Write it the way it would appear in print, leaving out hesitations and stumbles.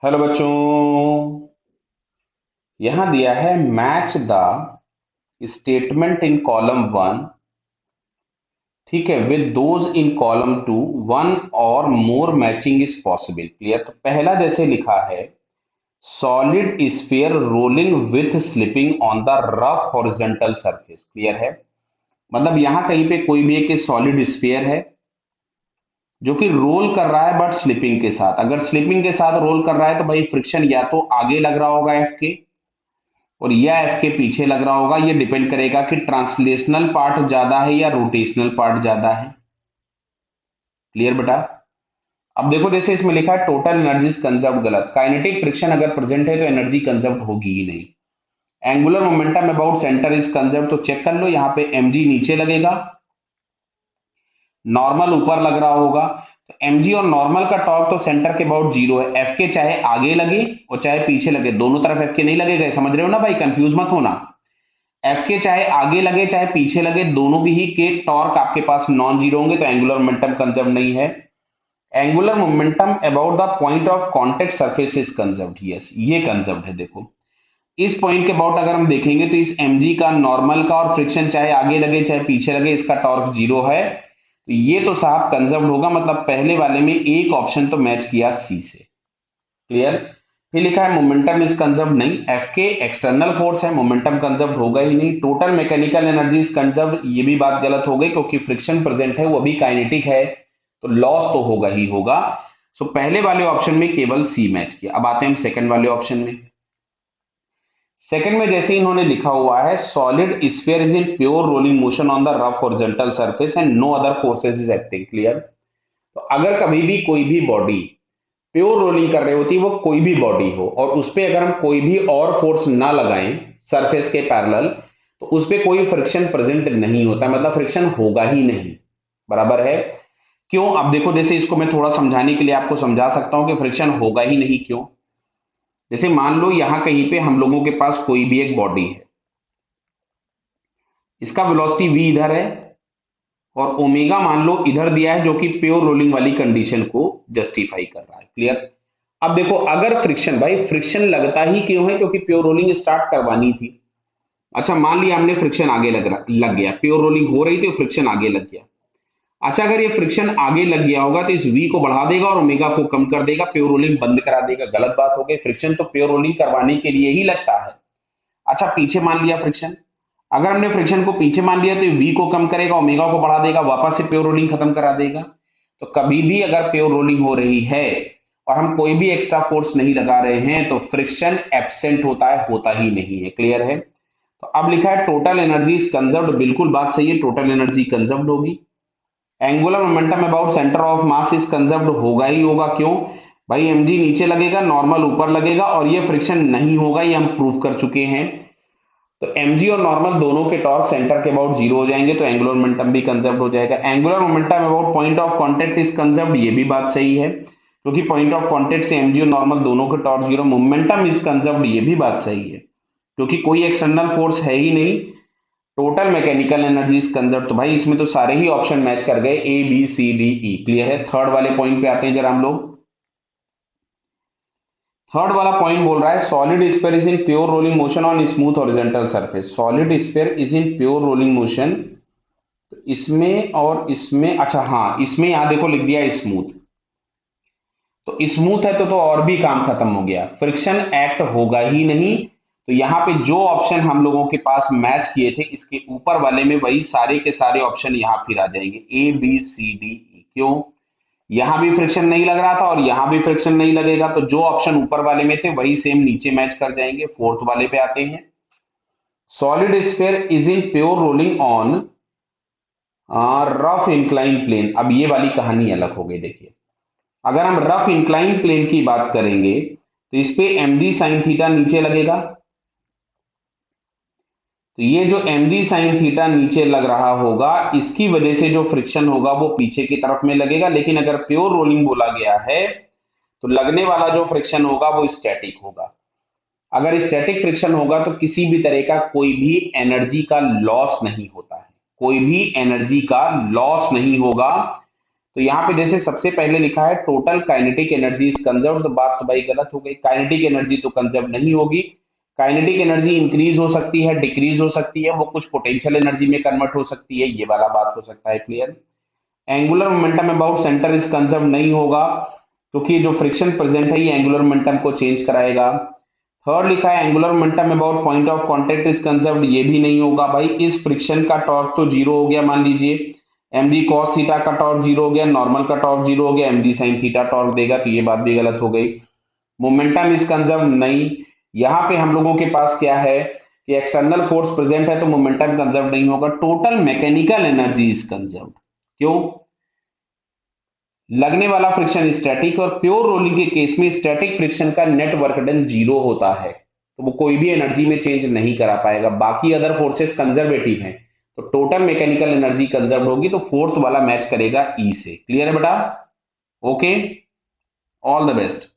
Hello बच्चों। यहां दिया है match the statement in column one, ठीक है, with those in column two, one or more matching is possible. Clear. तो पहला जैसे लिखा है, solid sphere rolling with slipping on the rough horizontal surface. Clear है। मतलब यहां कहीं पे कोई भी एक सॉलिड स्फीयर है जो कि रोल कर रहा है बट स्लिपिंग के साथ। अगर स्लिपिंग के साथ रोल कर रहा है तो भाई फ्रिक्शन या तो आगे लग रहा होगा एफ के, और यह एफ के पीछे लग रहा होगा। ये डिपेंड करेगा कि ट्रांसलेशनल पार्ट ज्यादा है या रोटेशनल पार्ट ज्यादा है। क्लियर बेटा। अब देखो जैसे इसमें लिखा है टोटल एनर्जी कंजर्व, गलत। काइनेटिक फ्रिक्शन अगर प्रेजेंट है तो एनर्जी कंजर्व होगी ही नहीं। Angular momentum about centre is conserve, तो चेक कर लो, यहाँ पे mg नीचे लगेगा, नॉर्मल ऊपर लग रहा होगा। तो mg और नॉर्मल का टॉर्क तो सेंटर के अबाउट जीरो है। एफ के चाहे आगे लगे और चाहे पीछे लगे, दोनों तरफ एफ के नहीं लगेगा, समझ रहे हो ना भाई, कंफ्यूज मत होना। एफ के चाहे आगे लगे चाहे पीछे लगे, दोनों भी ही के टॉर्क आपके पास नॉन जीरो होंगे, तो एंगुलर मोमेंटम कंजर्व नहीं है। Angular momentum about the point of contact surface is conserved, yes ये कंजर्व्ड है। देखो इस पॉइंट के अबाउट अगर हम देखेंगे तो इस mg का, नॉर्मल का और फ्रिक्शन चाहे आगे लगे चाहे पीछे लगे, इसका टॉर्क जीरो है, तो ये तो साहब कंजर्व्ड होगा। मतलब पहले वाले में एक ऑप्शन तो मैच किया सी से। क्लियर। फिर लिखा है मोमेंटम इज कंजर्व, नहीं, एफ के एक्सटर्नल फोर्स है, मोमेंटम कंजर्व होगा ही नहीं। Total mechanical energy is conserve, ये भी बात गलत हो गई क्योंकि फ्रिक्शन प्रेजेंट है, वो भी काइनेटिक है, तो लॉस तो होगा ही होगा। सो पहले वाले ऑप्शन में केवल सी मैच किया। अब आते हैं सेकंड वाले ऑप्शन में। सेकंड में जैसे इन्होंने लिखा हुआ है, solid sphere is in pure rolling motion on the rough horizontal surface and no other forces is acting. Clear. तो अगर कभी भी कोई भी बॉडी प्योर रोलिंग कर रही होती, वो कोई भी बॉडी हो, और उस पर अगर हम कोई भी और फोर्स ना लगाएं सरफेस के पैरेलल, तो उस पर कोई फ्रिक्शन प्रेजेंट नहीं होता, मतलब फ्रिक्शन होगा ही नहीं। बराबर है। क्यों? अब देखो जैसे इसको मैं थोड़ा समझाने के लिए आपको समझा सकता हूं कि फ्रिक्शन होगा ही नहीं क्यों। जैसे मान लो यहां कहीं पे हम लोगों के पास कोई भी एक बॉडी है, इसका वेलोसिटी v इधर है और ओमेगा मान लो इधर दिया है, जो कि प्योर रोलिंग वाली कंडीशन को जस्टिफाई कर रहा है। क्लियर। अब देखो अगर फ्रिक्शन, भाई फ्रिक्शन लगता ही क्यों है, क्योंकि प्योर रोलिंग स्टार्ट करवानी थी। अच्छा मान लिया हमने फ्रिक्शन आगे लग गया, प्योर रोलिंग हो रही थी, फ्रिक्शन आगे लग गया। अच्छा अगर ये फ्रिक्शन आगे लग गया होगा तो इस v को बढ़ा देगा और ओमेगा को कम कर देगा, प्योर रोलिंग बंद करा देगा। गलत बात हो गई, फ्रिक्शन तो प्योर रोलिंग करवाने के लिए ही लगता है। अच्छा पीछे मान लिया फ्रिक्शन, अगर हमने फ्रिक्शन को पीछे मान लिया तो v को कम करेगा, ओमेगा को बढ़ा देगा, वापस से प्योर रोलिंग खत्म करा देगा। तो कभी भी अगर प्योर रोलिंग हो रही है और हम कोई भी एक्स्ट्रा फोर्स नहीं लगा रहे हैं तो फ्रिक्शन एब्सेंट होता है, होता ही नहीं है। क्लियर है। तो अब लिखा है टोटल एनर्जी इज कंजर्व्ड, बिल्कुल बात सही है, टोटल एनर्जी कंजर्व्ड होगी। Angular momentum about centre of mass is conserved, होगा ही होगा। क्यों? भाई mg नीचे लगेगा, नॉर्मल ऊपर लगेगा, और ये फ्रिक्शन नहीं होगा, ये हम प्रूव कर चुके हैं। तो mg और नॉर्मल दोनों के टॉर्क सेंटर के अबाउट जीरो हो जाएंगे, तो एंगुलर मोमेंटम भी कंजर्व हो जाएगा। Angular momentum about point of contact is conserve, ये भी बात सही है, क्योंकि पॉइंट ऑफ कांटेक्ट से mg और नॉर्मल दोनों के torque zero. Momentum is conserve, ये भी बात सही है, क्योंकि कोई एक्सटर्नल फोर्स है ही नहीं। Total mechanical energy is conserve, तो भाई इसमें तो सारे ही ऑप्शन मैच कर गए, A B C D E. Clear है। थर्ड वाले पॉइंट पे आते हैं जरा हम लोग। थर्ड वाला पॉइंट बोल रहा है solid sphere is in pure rolling motion on smooth horizontal surface. Solid sphere is in pure rolling motion, इसमें और इसमें, अच्छा हाँ इसमें यहां देखो लिख दिया स्मूथ, तो स्मूथ है तो और भी काम खत्म हो गया, फ्रिक्शन एक्ट होगा ही नहीं। तो यहाँ पे जो ऑप्शन हम लोगों के पास मैच किए थे इसके ऊपर वाले में, वही सारे के सारे ऑप्शन यहाँ फिर आ जाएंगे, ए बी सी डी ई। क्यों? यहां भी फ्रिक्शन नहीं लग रहा था और यहां भी फ्रिक्शन नहीं लगेगा, तो जो ऑप्शन ऊपर वाले में थे वही सेम नीचे मैच कर जाएंगे। फोर्थ वाले पे आते हैं, solid sphere is in pure rolling on rough incline plane. अब ये वाली कहानी अलग हो गई। देखिए अगर हम रफ इंक्लाइन प्लेन की बात करेंगे तो इस पे mg साइन थीटा नीचे लगेगा, तो ये जो mg साइन थीटा नीचे लग रहा होगा, इसकी वजह से जो फ्रिक्शन होगा वो पीछे की तरफ में लगेगा। लेकिन अगर प्योर रोलिंग बोला गया है तो लगने वाला जो फ्रिक्शन होगा वो स्टैटिक होगा। अगर स्टैटिक फ्रिक्शन होगा तो किसी भी तरह का कोई भी एनर्जी का लॉस नहीं होता है, कोई भी एनर्जी का लॉस नहीं होगा। तो यहाँ पे जैसे सबसे पहले लिखा है total kinetic energy is conserve, तो बात तो भाई गलत हो गई, काइनेटिक एनर्जी तो कंजर्व नहीं होगी। काइनेटिक एनर्जी इंक्रीज हो सकती है, डिक्रीज हो सकती है, वो कुछ पोटेंशियल एनर्जी में कन्वर्ट हो सकती है, ये वाला बात हो सकता है। Clear. Angular momentum about centre is conserve नहीं होगा, क्योंकि जो फ्रिक्शन प्रेजेंट है ये एंगुलर मोमेंटम को चेंज कराएगा। थर्ड लिखा है angular momentum about point of contact is conserved, ये भी नहीं होगा भाई। इस फ्रिक्शन का टॉर्क तो जीरो हो गया, मान लीजिए एम जी कॉस थीटा का टॉर्क जीरो हो गया, नॉर्मल का टॉर्क जीरो हो गया, M G sine theta torque देगा, तो ये बात भी गलत हो गई। मोमेंटम इज कंजर्व नहीं। यहाँ पे हम लोगों के पास क्या है कि एक्सटर्नल फोर्स प्रेजेंट है तो मोमेंटम कंजर्व नहीं होगा। Total mechanical energy is conserve, क्यों? लगने वाला फ्रिक्शन स्टैटिक, और प्योर रोलिंग के केस में स्टैटिक फ्रिक्शन का नेट वर्क डन जीरो होता है, तो वो कोई भी एनर्जी में चेंज नहीं करा पाएगा। बाकी अदर फोर्सेस कंजर्वेटिव हैं, तो टोटल मैकेनिकल एनर्जी कंजर्व होगी, तो फोर्थ वाला मैच करेगा ई से। क्लियर है बेटा? Okay, all the best.